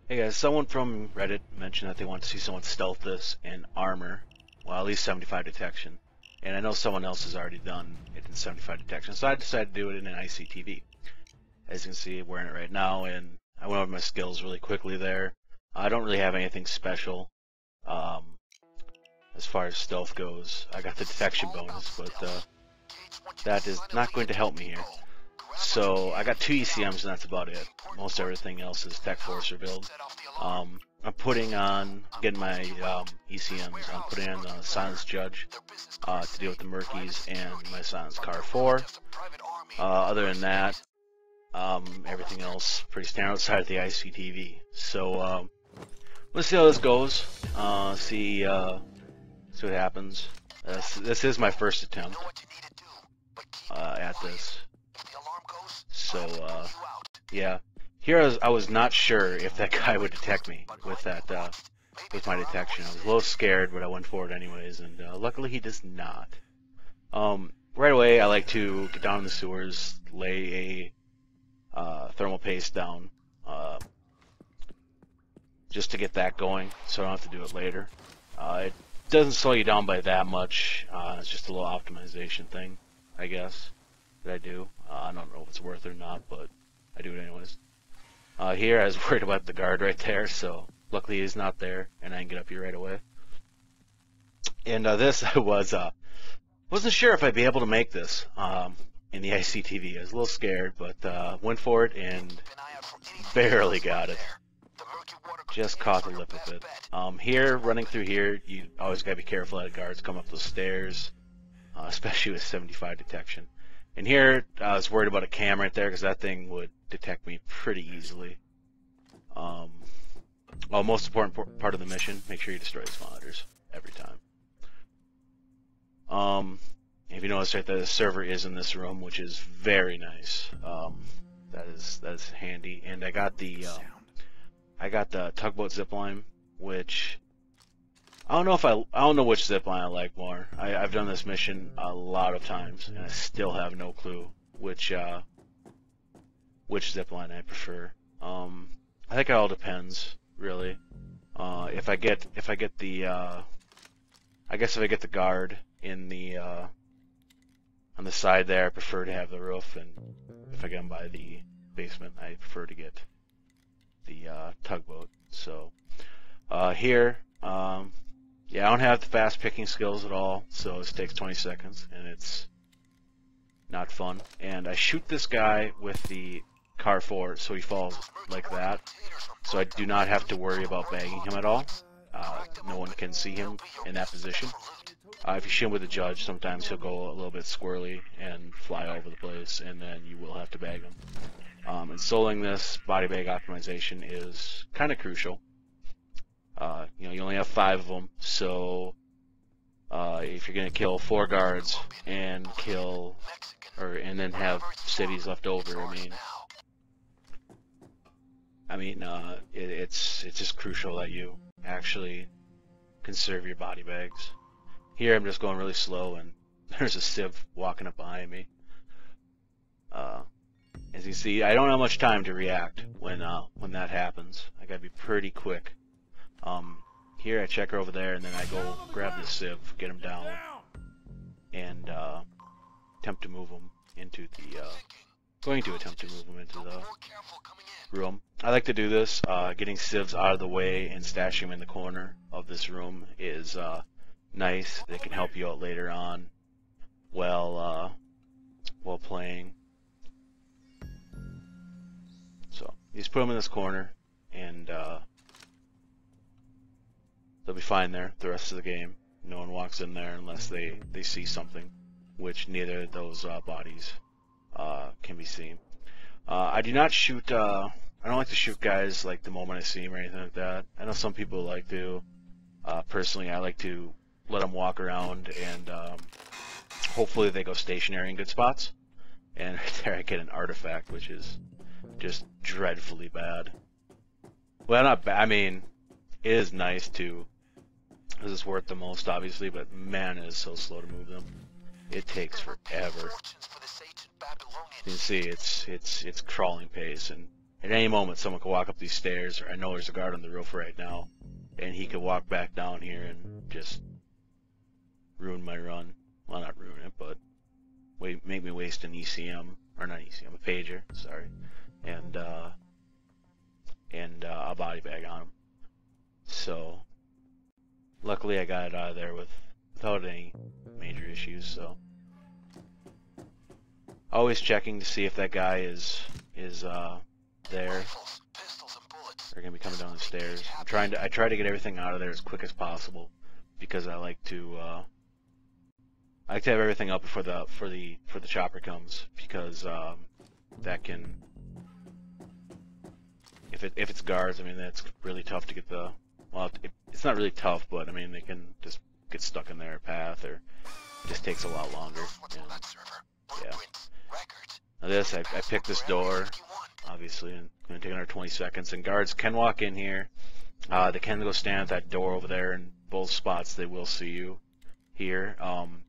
Hey guys, someone from Reddit mentioned that they want to see someone stealth this in armor, well at least 75 detection. And I know someone else has already done it in 75 detection, so I decided to do it in an ICTV. As you can see, I'm wearing it right now, and I went over my skills really quickly there. I don't really have anything special as far as stealth goes. I got the detection bonus, but that is not going to help me here. So I got 2 ECMs and that's about it. Most everything else is Tech Forcer build. I'm getting my ECMs, I'm putting on the Silence Judge to deal with the Murkies and my Silence Car 4. Other than that, everything else pretty standard outside of the ICTV. So let's see how this goes. See what happens. This is my first attempt at this. So yeah, here I was not sure if that guy would detect me with that with my detection. I was a little scared, but I went for it anyways, and luckily he does not. Right away, I like to get down in the sewers, lay a thermal paste down, just to get that going, so I don't have to do it later. It doesn't slow you down by that much. It's just a little optimization thing, I guess, that I do. I don't know if it's worth it or not, but I do it anyways. Here, I was worried about the guard right there, so luckily he's not there, and I can get up here right away. And this, I wasn't sure if I'd be able to make this in the ICTV. I was a little scared, but went for it and barely got it. Just caught the lip of it. Here, running through here, you always gotta be careful that guards come up those stairs, especially with 75 detection. And here, I was worried about a cam right there because that thing would detect me pretty easily. Well, most important part of the mission, make sure you destroy these monitors every time. If you notice right there, the server is in this room, which is very nice. That is handy. And I got the tugboat zipline, which I don't know which zipline I like more. I've done this mission a lot of times, and I still have no clue which zipline I prefer. I think it all depends, really. If I get the guard in the on the side there, I prefer to have the roof, and if I get them by the basement, I prefer to get the tugboat. So here, yeah, I don't have the fast picking skills at all, so this takes 20 seconds, and it's not fun. And I shoot this guy with the car 4, so he falls like that, so I do not have to worry about bagging him at all. No one can see him in that position. If you shoot him with a judge, sometimes he'll go a little bit squirrely and fly over the place, and then you will have to bag him. And soloing this body bag optimization is kind of crucial. You know, you only have 5 of them, so if you're gonna kill 4 guards and and then have cities left over, it's just crucial that you actually conserve your body bags. Here I'm just going really slow, and there's a civ walking up behind me. As you see, I don't have much time to react when that happens. I gotta be pretty quick. Here I check her over there, and then I go grab the civ, get him down, and attempt to move him into the room. I like to do this. Getting civs out of the way and stashing them in the corner of this room is nice. They can help you out later on while playing. So you just put them in this corner, and they'll be fine there the rest of the game. No one walks in there unless they see something, which neither of those bodies can be seen. I do not shoot. I don't like to shoot guys like the moment I see them or anything like that. I know some people like to. Personally, I like to let them walk around, and hopefully they go stationary in good spots. And right there I get an artifact, which is just dreadfully bad. Well, not bad. I mean, it is nice too, because it's worth the most, obviously. But man, it is so slow to move them. It takes forever. You can see it's crawling pace, and at any moment someone could walk up these stairs, or I know there's a guard on the roof right now, and he could walk back down here and just ruin my run. Well, not ruin it, but make me waste an ECM, or not ECM, a pager, sorry, and a body bag on him. So luckily I got it out of there without any major issues. So always checking to see if that guy is there. They're gonna be coming down the stairs. I try to get everything out of there as quick as possible, because I like to have everything up before the chopper comes, because that can, if it's guards, I mean, that's really tough to get the, well, it's not really tough, but I mean, they can just get stuck in their path, or it just takes a lot longer. Yeah. Now this, I picked this door, obviously, and it's going to take another 20 seconds, and guards can walk in here. They can go stand at that door over there in both spots. They will see you here.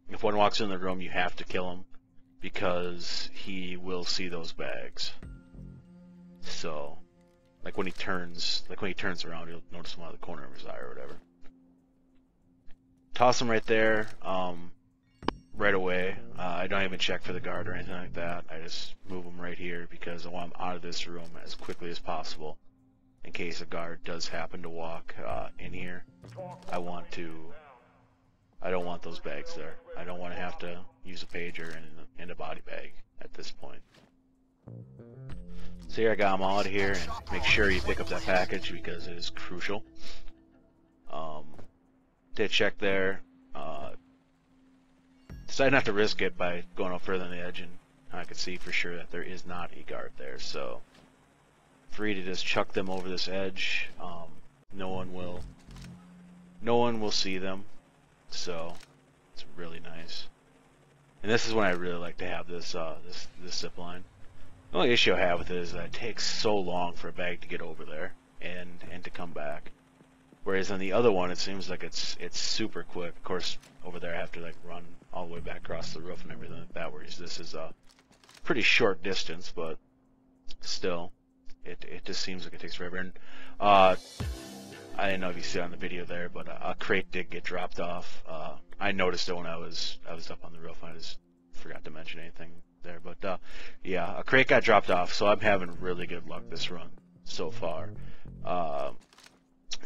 If one walks in the room, you have to kill him, because he will see those bags. So, like when he turns around, you'll notice him out of the corner of his eye or whatever. Toss him right there, right away. I don't even check for the guard or anything like that. I just move him right here, because I want him out of this room as quickly as possible, in case a guard does happen to walk in here. I don't want those bags there. I don't want to have to use a pager and a body bag at this point. So here I got them all out of here, and make sure you pick up that package, because it is crucial. Did check there. Decided not to risk it by going up further on the edge, and I could see for sure that there is not a guard there. So free to just chuck them over this edge. No one will see them. So it's really nice. And this is when I really like to have this this zip line. The only issue I have with it is that it takes so long for a bag to get over there and to come back. Whereas on the other one, it seems like it's super quick. Of course, over there I have to like run all the way back across the roof and everything like that. Whereas this is a pretty short distance, but still, it just seems like it takes forever. And I didn't know if you see it on the video there, but a crate did get dropped off. I noticed it when I was up on the roof. I just forgot to mention anything there, but yeah, a crate got dropped off, so I'm having really good luck this run so far.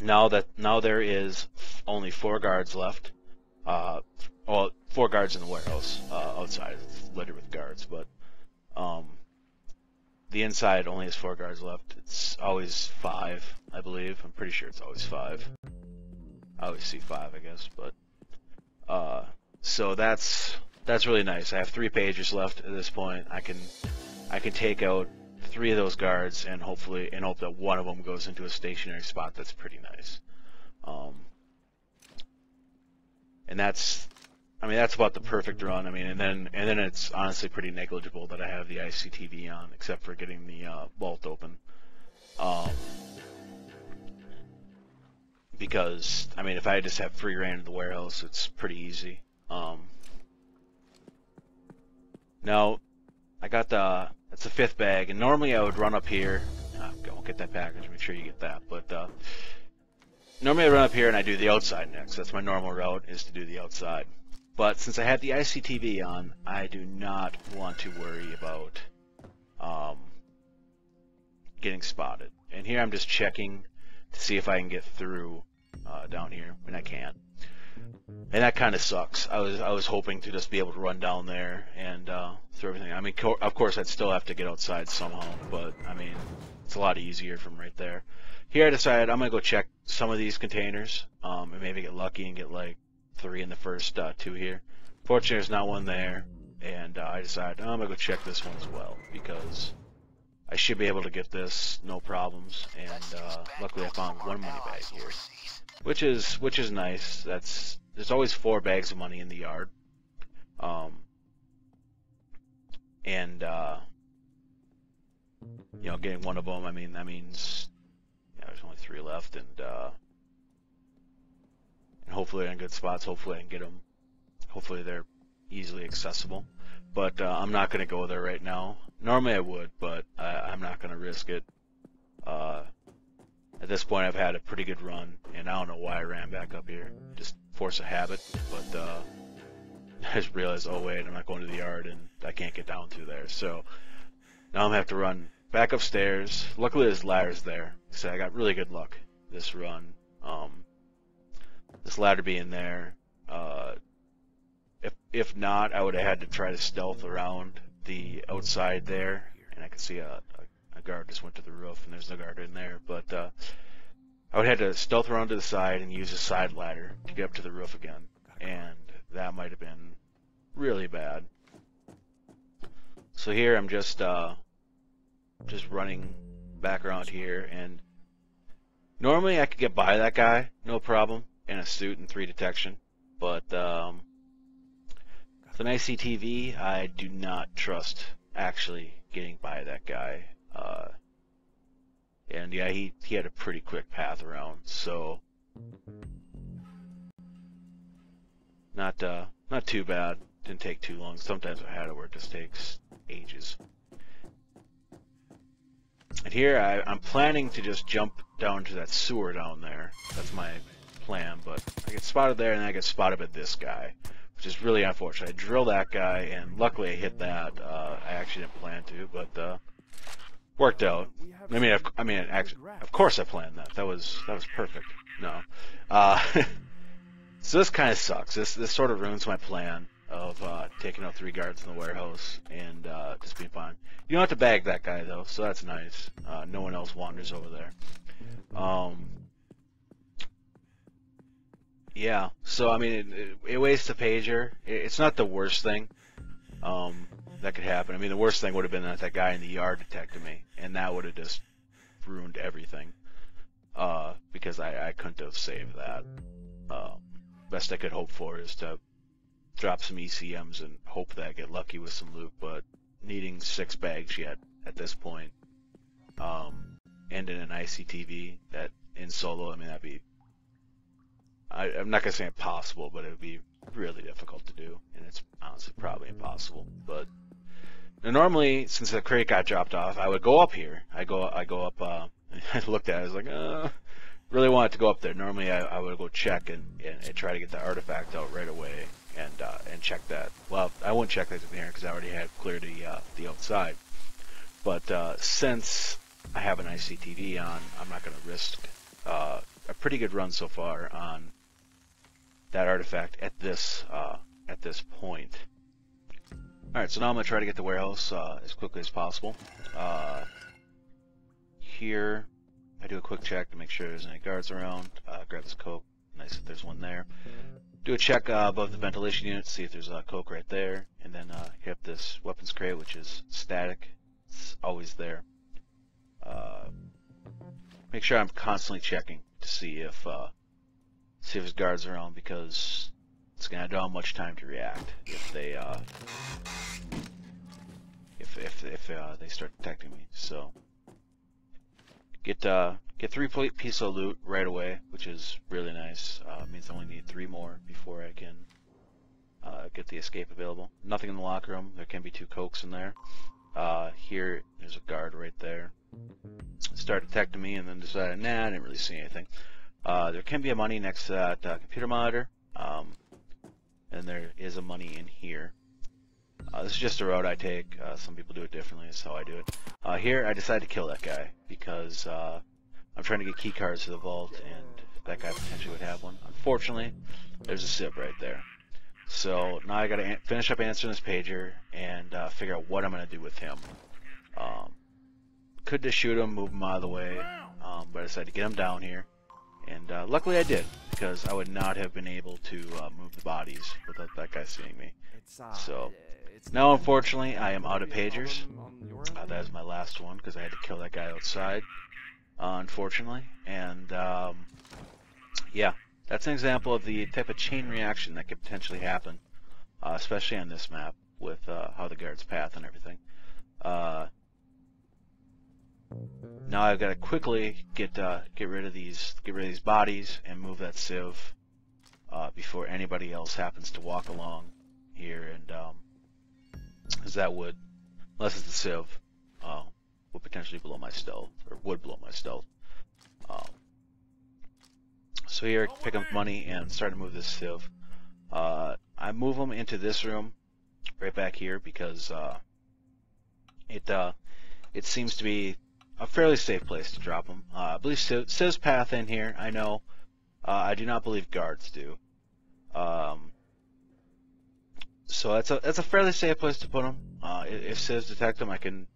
Now there is only 4 guards left. Well, 4 guards in the warehouse. Outside it's littered with guards, but the inside only has 4 guards left. It's always 5, I believe. I'm pretty sure it's always 5. I always see 5, I guess, but so that's really nice. I have 3 pages left at this point. I can take out 3 of those guards and hope that one of them goes into a stationary spot. That's pretty nice. And that's about the perfect run. I mean, and then it's honestly pretty negligible that I have the ICTV on, except for getting the vault open. Because I mean, if I just have free reign in the warehouse, it's pretty easy. Now I got that's the 5th bag, and normally I would run up here. I won't get that package. Make sure you get that. But normally I run up here and I do the outside next. That's my normal route, is to do the outside. But since I have the ICTV on, I do not want to worry about getting spotted. And here I'm just checking to see if I can get through down here, and I can't. And that kind of sucks. I was hoping to just be able to run down there and through everything. I mean, of course, I'd still have to get outside somehow, but I mean, it's a lot easier from right there. Here I decided I'm gonna go check some of these containers, and maybe get lucky and get like 3 in the first 2 here. Fortunately, there's not one there, and I decided I'm gonna go check this one as well, because I should be able to get this no problems. And luckily, I found 1 money bag here, which is nice. There's always 4 bags of money in the yard, and you know, getting 1 of them, I mean, that means, yeah, there's only 3 left, and hopefully they're in good spots. Hopefully I can get them. Hopefully they're easily accessible. But I'm not going to go there right now. Normally I would, but I'm not going to risk it. At this point, I've had a pretty good run, and I don't know why I ran back up here. Just force of habit, but I just realized, oh wait, I'm not going to the yard, and I can't get down through there. So now I'm gonna have to run back upstairs. Luckily, there's ladders there, so I got really good luck this run. This ladder being there. If not, I would have had to try to stealth around the outside there, and I could see a guard just went to the roof, and there's no guard in there. But I would have had to stealth around to the side and use a side ladder to get up to the roof again, and that might have been really bad. So here I'm just running back around here, and normally I could get by that guy, no problem, in a suit and 3 detection, but with an ICTV, I do not trust actually getting by that guy. And yeah, he had a pretty quick path around, so not too bad. Didn't take too long. Sometimes I've had it where it just takes ages. And here I'm planning to just jump down to that sewer down there. That's my plan, but I get spotted there, and then I get spotted by this guy, which is really unfortunate. I drilled that guy, and luckily I hit that. I actually didn't plan to, but worked out. Actually, of course I planned that. That was perfect. No, so this kind of sucks. This sort of ruins my plan of taking out 3 guards in the warehouse and just being fine. You don't have to bag that guy though, so that's nice. No one else wanders over there. Yeah, so I mean, it wastes a pager. It's not the worst thing that could happen. I mean, the worst thing would have been that guy in the yard detected me, and that would have just ruined everything. Because I couldn't have saved that. Best I could hope for is to drop some ECMs and hope that I get lucky with some loot, but needing 6 bags yet at this point, and in an ICTV that in solo, I mean, that'd be, I'm not gonna say impossible, but it would be really difficult to do, and it's honestly probably impossible. But normally, since the crate got dropped off, I would go up here. I go up. I looked at it. I was like, really wanted to go up there. Normally, I would go check and try to get the artifact out right away and check that. Well, I wouldn't check that in here because I already had cleared the outside. But since I have an ICTV on, I'm not going to risk a pretty good run so far on that artifact at this point. All right, so now I'm going to try to get the warehouse as quickly as possible. Here, I do a quick check to make sure there's any guards around. Grab this coke. Nice if there's one there. Do a check above the ventilation unit, see if there's a coke right there, and then hit up this weapons crate, which is static. It's always there. Make sure I'm constantly checking to see if there's guards around, because it's gonna not have much time to react if they they start detecting me. So get 3 pieces of loot right away, which is really nice. Means I only need 3 more before I can get the escape available. Nothing in the locker room. There can be 2 cokes in there. Here, there's a guard right there. Started detecting me and then decided, nah, I didn't really see anything. There can be a money next to that computer monitor, and there is a money in here. This is just a route I take. Some people do it differently. That's how I do it. Here, I decided to kill that guy because I'm trying to get key cards to the vault, and that guy potentially would have one. Unfortunately, there's a SIB right there. So now I got to finish up answering this pager and figure out what I'm going to do with him. Could just shoot him, move him out of the way, but I decided to get him down here. And luckily I did, because I would not have been able to move the bodies without that guy seeing me. So now, unfortunately, I am out of pagers. That is my last one, because I had to kill that guy outside, unfortunately. And yeah, that's an example of the type of chain reaction that could potentially happen, especially on this map with how the guards path and everything. Now I've got to quickly get rid of these bodies and move that sieve before anybody else happens to walk along here, and because that would, unless it's a sieve, would potentially blow my stealth, or would blow my stealth. So here, I pick up money and start to move this sieve. I move them into this room, right back here, because it seems to be a fairly safe place to drop them. I believe Civ's path in here. I know. I do not believe guards do. So that's a fairly safe place to put them. If Civs detect them, I can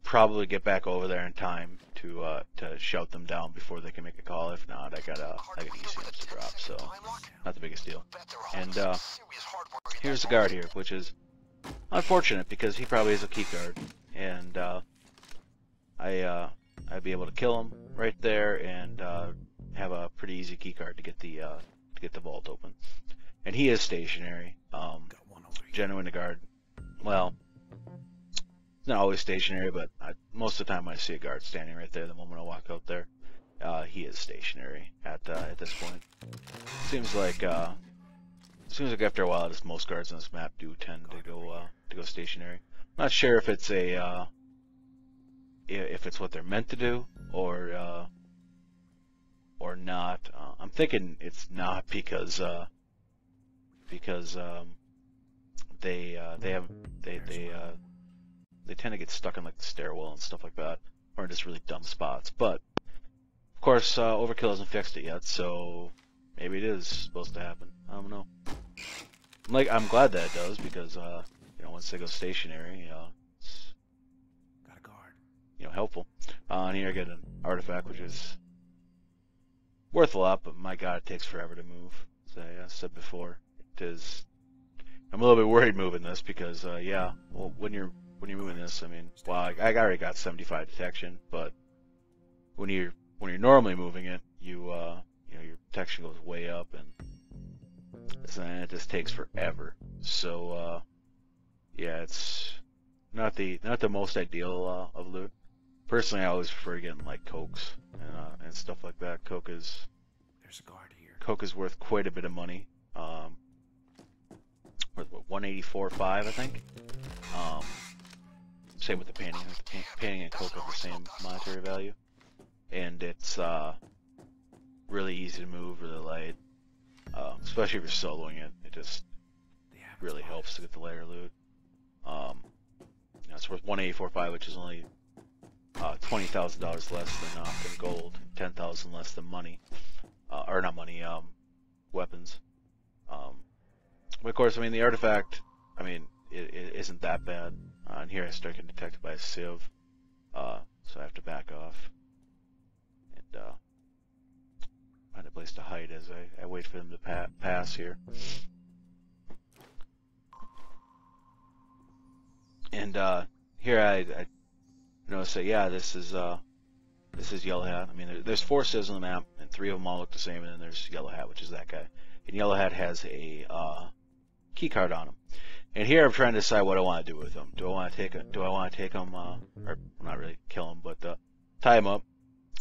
probably get back over there in time to shout them down before they can make a call. If not, I got ECMs to drop, so not the biggest deal. And here's the guard here, which is unfortunate because he probably is a key guard, and I'd be able to kill him right there and have a pretty easy key card to get the vault open. And he is stationary. Genuine guard. Well, it's not always stationary, but most of the time I see a guard standing right there the moment I walk out there. He is stationary at this point. Seems like after a while, just most guards on this map do tend to go stationary. I'm not sure if it's if it's what they're meant to do or not. I'm thinking it's not because they tend to get stuck in like the stairwell and stuff like that, or in just really dumb spots. But of course, Overkill hasn't fixed it yet, so maybe it is supposed to happen. I don't know. I'm glad that it does because once they go stationary, it's got a guard. Helpful. And here I get an artifact which is worth a lot, but my God, it takes forever to move. As I said before, it is. I'm a little bit worried moving this because well, when you're moving this, I mean, well, I already got 75 detection, but when you're normally moving it, your detection goes way up, and it just takes forever. So yeah, it's not the most ideal of loot. Personally, I always prefer getting like cokes and stuff like that. There's a guard here. Coke is worth quite a bit of money. Worth what, 184.5, I think. Same with the painting. Painting and coke have the same monetary value, and it's really easy to move, really light. Especially if you're soloing it, it just really helps to get the lighter loot. It's worth 184.5, which is only $20,000 less than gold, 10,000 less than money, or not money, weapons. But of course, I mean the artifact, I mean it isn't that bad. And here I start getting detected by a sieve, so I have to back off and find a place to hide as I wait for them to pass here. And here I notice that this is Yellow Hat. I mean there's 4 civs on the map, and 3 of them all look the same, and then there's Yellow Hat, which is that guy. And Yellow Hat has a key card on him. And here I'm trying to decide what I want to do with him. Do I want to take him, or not really kill him, but tie him up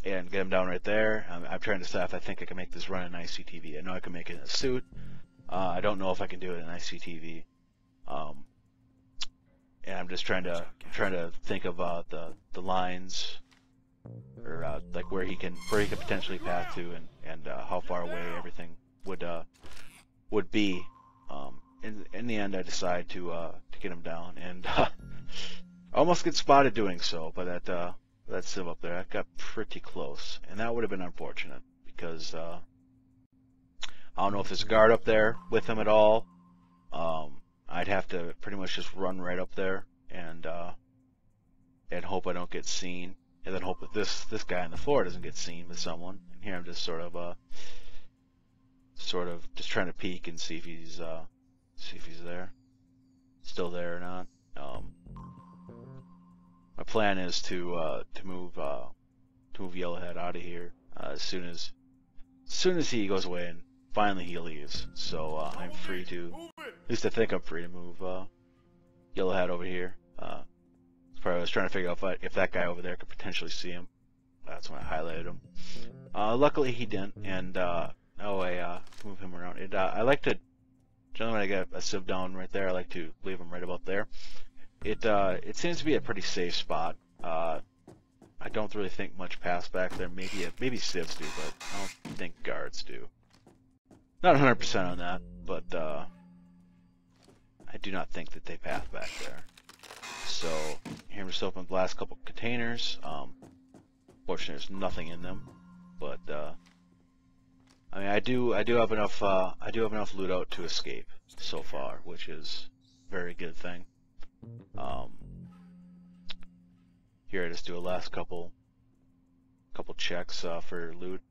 and get him down right there. I'm trying to decide if I think I can make this run in ICTV. I know I can make it in a suit. I don't know if I can do it in ICTV. And I'm just trying to think about the lines, or like where he can potentially path to, and how far away everything would be. In the end, I decide to get him down, and I almost get spotted doing so by that civ up there. I got pretty close, and that would have been unfortunate because I don't know if there's a guard up there with him at all. I'd have to pretty much just run right up there and hope I don't get seen, and then hope that this guy on the floor doesn't get seen with someone. And here I'm just sort of just trying to peek and see if he's there, still there or not. My plan is to move Yellowhead out of here as soon as he goes away, and finally he leaves. So I'm free to, at least I think I'm free to move Yellowhead over here. I was trying to figure out if that guy over there could potentially see him. That's when I highlighted him. Luckily he didn't, and I move him around. I like to, generally when I get a civ down right there, I like to leave him right about there. It seems to be a pretty safe spot I don't really think much pass back there. Maybe civs do, but I don't think guards do. Not 100% on that, but I do not think that they pass back there. So here I'm just opening the last couple containers. Fortunately, there's nothing in them, but I mean, I do have enough loot out to escape so far, which is a very good thing. Here I just do a last couple checks for loot.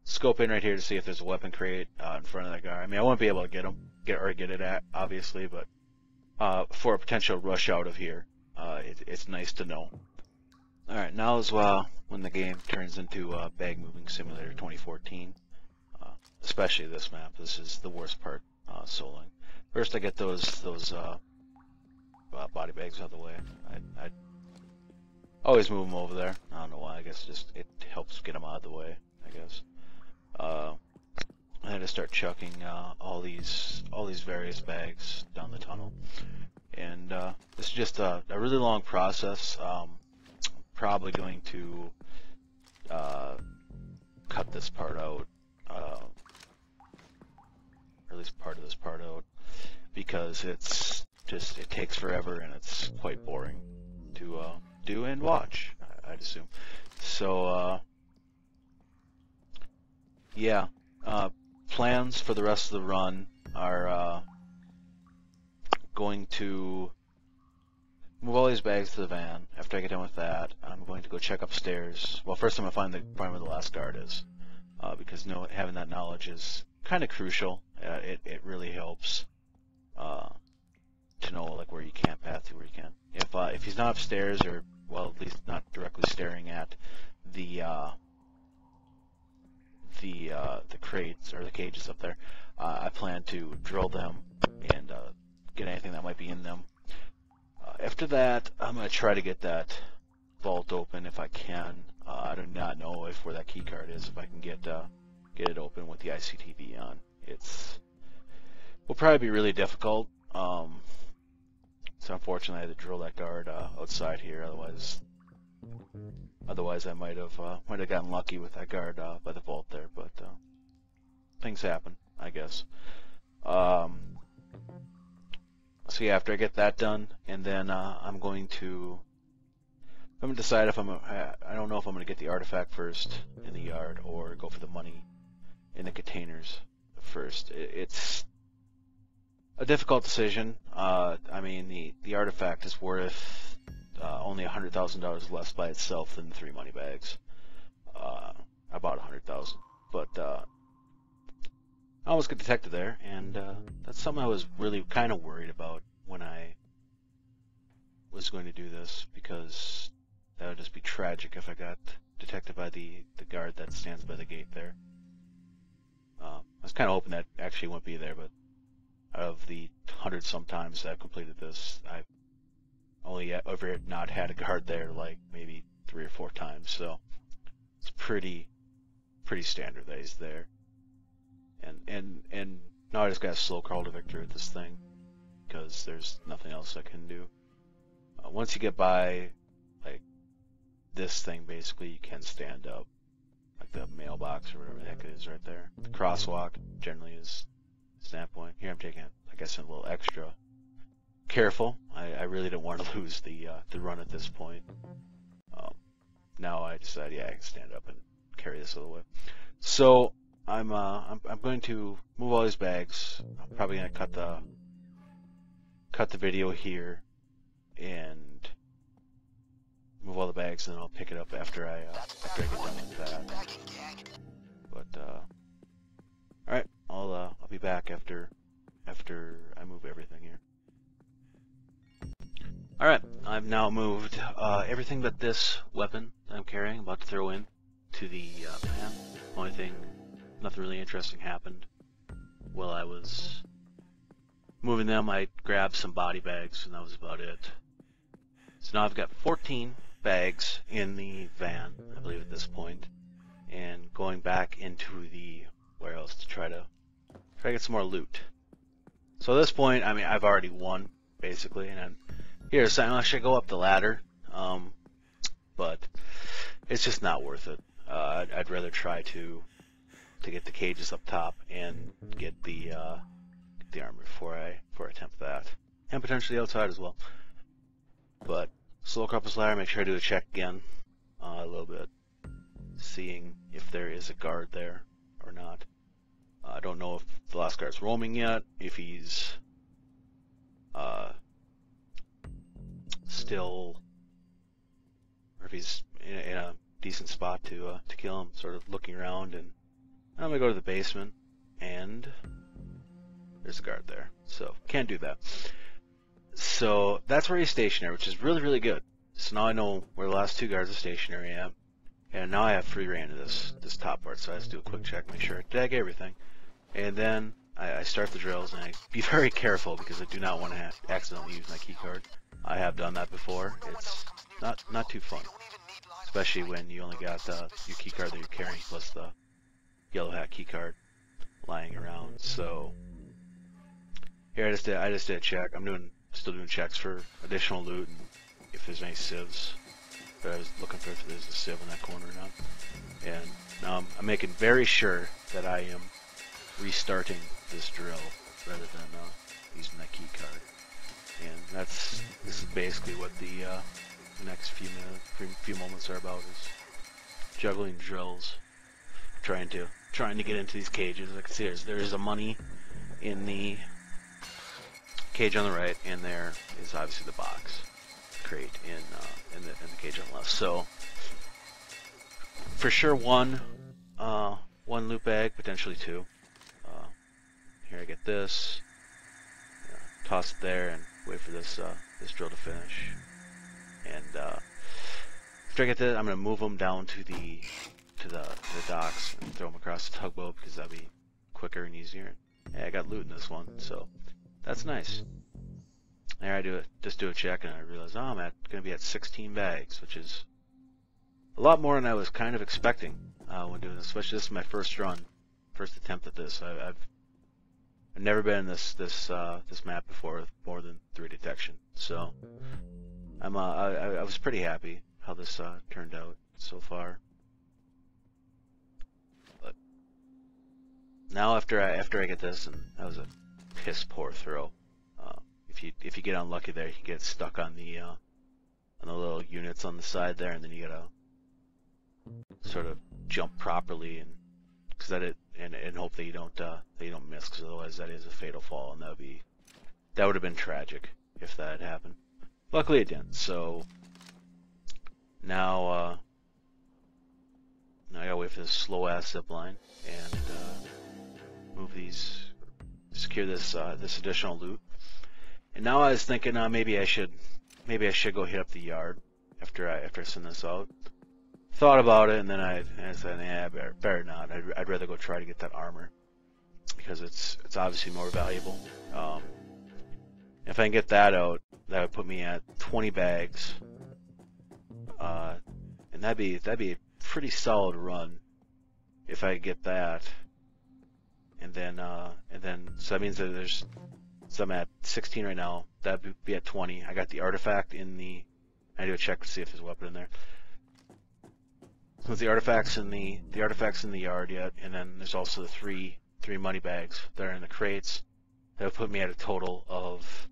Scope in right here to see if there's a weapon crate in front of that guy. I mean, I won't be able to get it at, obviously, but for a potential rush out of here, it's nice to know. All right, now is when the game turns into Bag Moving Simulator 2014. Especially this map. This is the worst part, soloing. First, I get those body bags out of the way. I always move them over there. I don't know why. I guess it helps get them out of the way, I guess. And I just start chucking all these various bags down the tunnel. And this is just a really long process. Probably going to cut this part out, or at least part of this part out, because it takes forever and it's quite boring to do and watch, I'd assume. So yeah, plans for the rest of the run are going to move all these bags to the van. After I get done with that, I'm going to go check upstairs. Well, first I'm going to find where the last guard is, because having that knowledge is kind of crucial. It really helps to know like where you can't path to, where you can. If he's not upstairs, or well, at least not directly staring at the crates or the cages up there, I plan to drill them and get anything that might be in them. After that, I'm going to try to get that vault open if I can. I do not know where that key card is. If I can get it open with the ICTV on, will probably be really difficult. So unfortunately, I had to drill that guard outside here. Otherwise, I might have gotten lucky with that guard by the vault there. But things happen, I guess. So yeah, after I get that done, and then I'm going to decide if I don't know if I'm going to get the artifact first in the yard or go for the money in the containers first. It's a difficult decision. I mean, the artifact is worth only $100,000 less by itself than the 3 money bags. About 100,000, but I almost got detected there, and that's something I was really kind of worried about when I was going to do this, because that would just be tragic if I got detected by the guard that stands by the gate there. I was kind of hoping that actually wouldn't be there, but out of the 100-some times that I've completed this, I've only ever not had a guard there like maybe 3 or 4 times, so it's pretty standard that he's there. And now I just got to slow crawl to victory with this thing, because there's nothing else I can do. Once you get by like this thing, basically you can stand up, like the mailbox or whatever the heck it is right there. The crosswalk generally is standpoint. Here I'm taking it, I guess, a little extra careful. I really don't want to lose the run at this point. Now I decided, yeah, I can stand up and carry this all the way. So I'm going to move all these bags. I'm probably going to cut the video here and move all the bags, and then I'll pick it up after I get done with that. But all right, I'll be back after I move everything here. All right, I've now moved everything but this weapon that I'm carrying, about to throw in, to the van. Only thing, nothing really interesting happened while I was moving them. I grabbed some body bags, and that was about it. So now I've got 14 bags in the van, I believe, at this point, and going back into the warehouse to try to get some more loot. So at this point, I mean, I've already won basically, and here, so I should go up the ladder. but it's just not worth it. I'd rather try to get the cages up top and get the armor before I attempt that, and potentially outside as well. But slow compass ladder, make sure I do a check again a little bit, seeing if there is a guard there or not. I don't know if the last guard's roaming yet, if he's still, or if he's in a decent spot to kill him. Sort of looking around, and I'm gonna go to the basement, and there's a guard there, so can't do that. So that's where he's stationary, which is really, really good. So now I know where the last two guards are stationary at, and now I have free reign of this top part. So I have to do a quick check, make sure I get everything, and then I start the drills, and I be very careful because I do not want to accidentally use my key card. I have done that before. It's not too fun, especially when you only got your key card that you're carrying plus the yellow hat key card lying around. So here I just did a check. I'm still doing checks for additional loot and if there's any civs. But I was looking for if there's a civ in that corner or not. And now I'm making very sure that I am restarting this drill rather than using that key card. And this is basically what the next few moments are about, is juggling drills, trying to get into these cages. Like I can see, there is a money in the cage on the right, and there is obviously the box crate in the cage on the left. So for sure one loot bag, potentially two. Here I get this, toss it there, and wait for this drill to finish. And after I get that, I'm gonna move them down to the docks and throw them across the tugboat because that'll be quicker and easier. Yeah, I got loot in this one, so that's nice. There I just do a check, and I realize, oh, I'm gonna be at 16 bags, which is a lot more than I was kind of expecting when doing this. Especially this is my first attempt at this. I've never been in this map before with more than 3 detection, so I was pretty happy how this turned out so far. But now after I get this, and that was a piss poor throw. If you get unlucky there, you can get stuck on the little units on the side there, and then you gotta sort of jump properly and hope that you don't miss, because otherwise that is a fatal fall, and that would have been tragic if that had happened. Luckily it didn't. So now I gotta wait for this slow ass zip line and secure this additional loot. And now I was thinking maybe I should go hit up the yard after I send this out. Thought about it, and then I said, yeah, better not. I'd rather go try to get that armor because it's obviously more valuable. If I can get that out, that would put me at 20 bags, and that'd be a pretty solid run if I get that. And then so that means that so I'm at 16 right now. That'd be at 20. I got the artifact in the. I do a check to see if there's a weapon in there. So the artifacts in the yard yet, and then there's also the three money bags that are in the crates. That would put me at a total of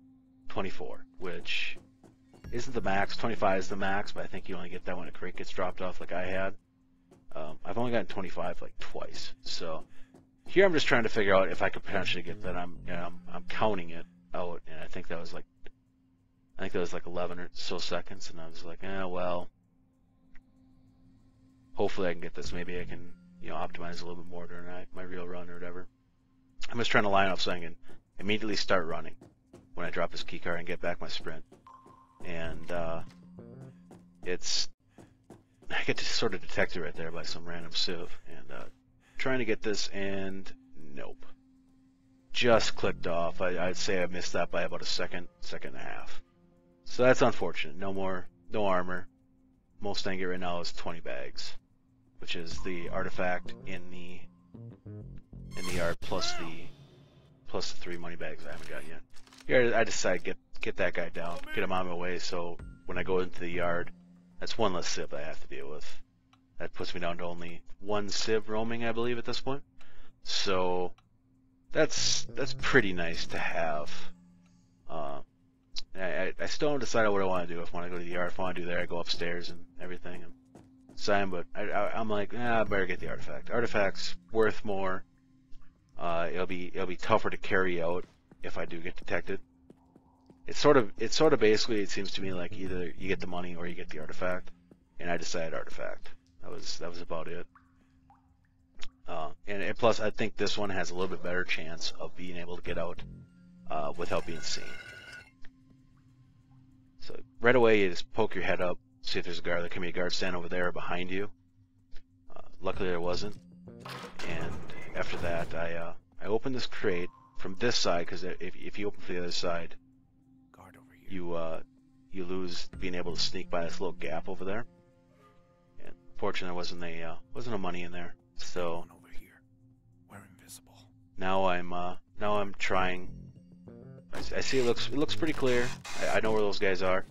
24, which isn't the max. 25 is the max, but I think you only get that when a crate gets dropped off, like I had. I've only gotten 25 like twice, so here I'm just trying to figure out if I could potentially get that. I'm counting it out, and I think that was like 11 or so seconds, and I was like, well. Hopefully I can get this. Maybe I can, optimize a little bit more during my real run or whatever. I'm just trying to line up so I can immediately start running when I drop this keycard and get back my sprint. And I get to sort of detect it right there by some random civ. And trying to get this, and nope. Just clicked off. I'd say I missed that by about a second and a half. So that's unfortunate. No armor. Most I can get right now is 20 bags, which is the artifact in the yard plus the 3 money bags I haven't got yet. Here I decided get that guy down, get him on my way, so when I go into the yard, That's one less civ I have to deal with. That puts me down to only one civ roaming, I believe, at this point. So that's pretty nice to have. I still haven't decided what I want to do. If I want to go to the yard, if I want to do there, I go upstairs and everything and sign. But I'm like, I better get the artifact. Artifact's worth more. It'll be tougher to carry out if I do get detected. It's sort of basically, it seems to me like either you get the money or you get the artifact, and I decided artifact. That was about it. And plus, I think this one has a little bit better chance of being able to get out without being seen. So right away, you just poke your head up, see if there's a guard. There can be a guard standing over there behind you. Luckily, there wasn't. And after that, I opened this crate from this side, because if you open from the other side, Guard over here. you lose being able to sneak by this little gap over there. And fortunately, there wasn't a money in there. So Over here. We're invisible. now I'm trying. I see it looks pretty clear. I know where those guys are,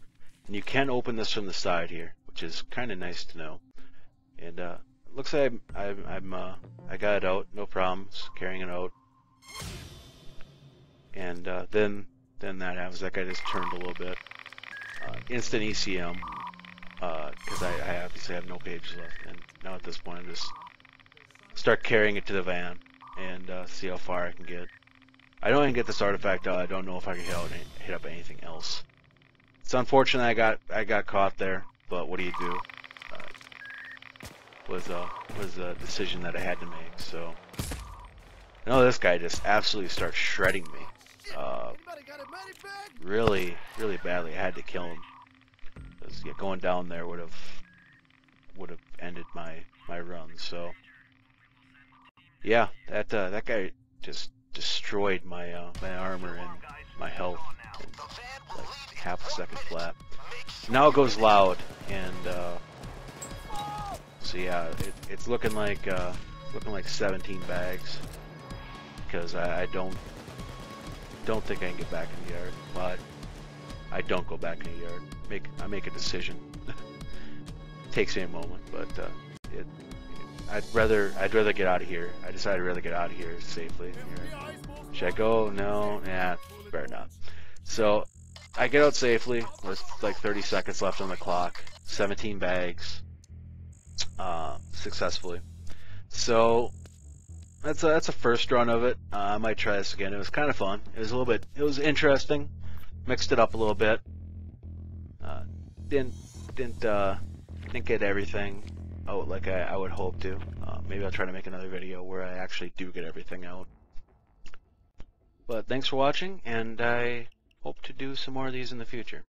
and you can open this from the side here, which is kind of nice to know. And it looks like I got it out, no problems carrying it out. And then that happens. That guy just turned a little bit. Instant ECM, because I obviously have no pages left, and now at this point I'm just start carrying it to the van and see how far I can get. I know I can get this artifact out. I don't know if I can hit up anything else. It's unfortunate I got caught there, but what do you do? Was a decision that I had to make. So I know this guy just absolutely starts shredding me. Really badly. I had to kill him. Because going down there would have ended my run. So yeah, that guy just destroyed my my armor and my health in like half a second flat. Now it goes loud, and so yeah, it's looking like 17 bags, because I don't think I can get back in the yard. But I don't go back in the yard. I make a decision. Takes me a moment, but I'd rather get out of here. I decided I'd rather get out of here safely. Should I go? No. Yeah, better not. So I get out safely with like 30 seconds left on the clock. 17 bags, successfully. So that's a first run of it. I might try this again. It was kind of fun. It was interesting. Mixed it up a little bit. Didn't get everything out like I would hope to. Maybe I'll try to make another video where I actually do get everything out. But thanks for watching, and I hope to do some more of these in the future.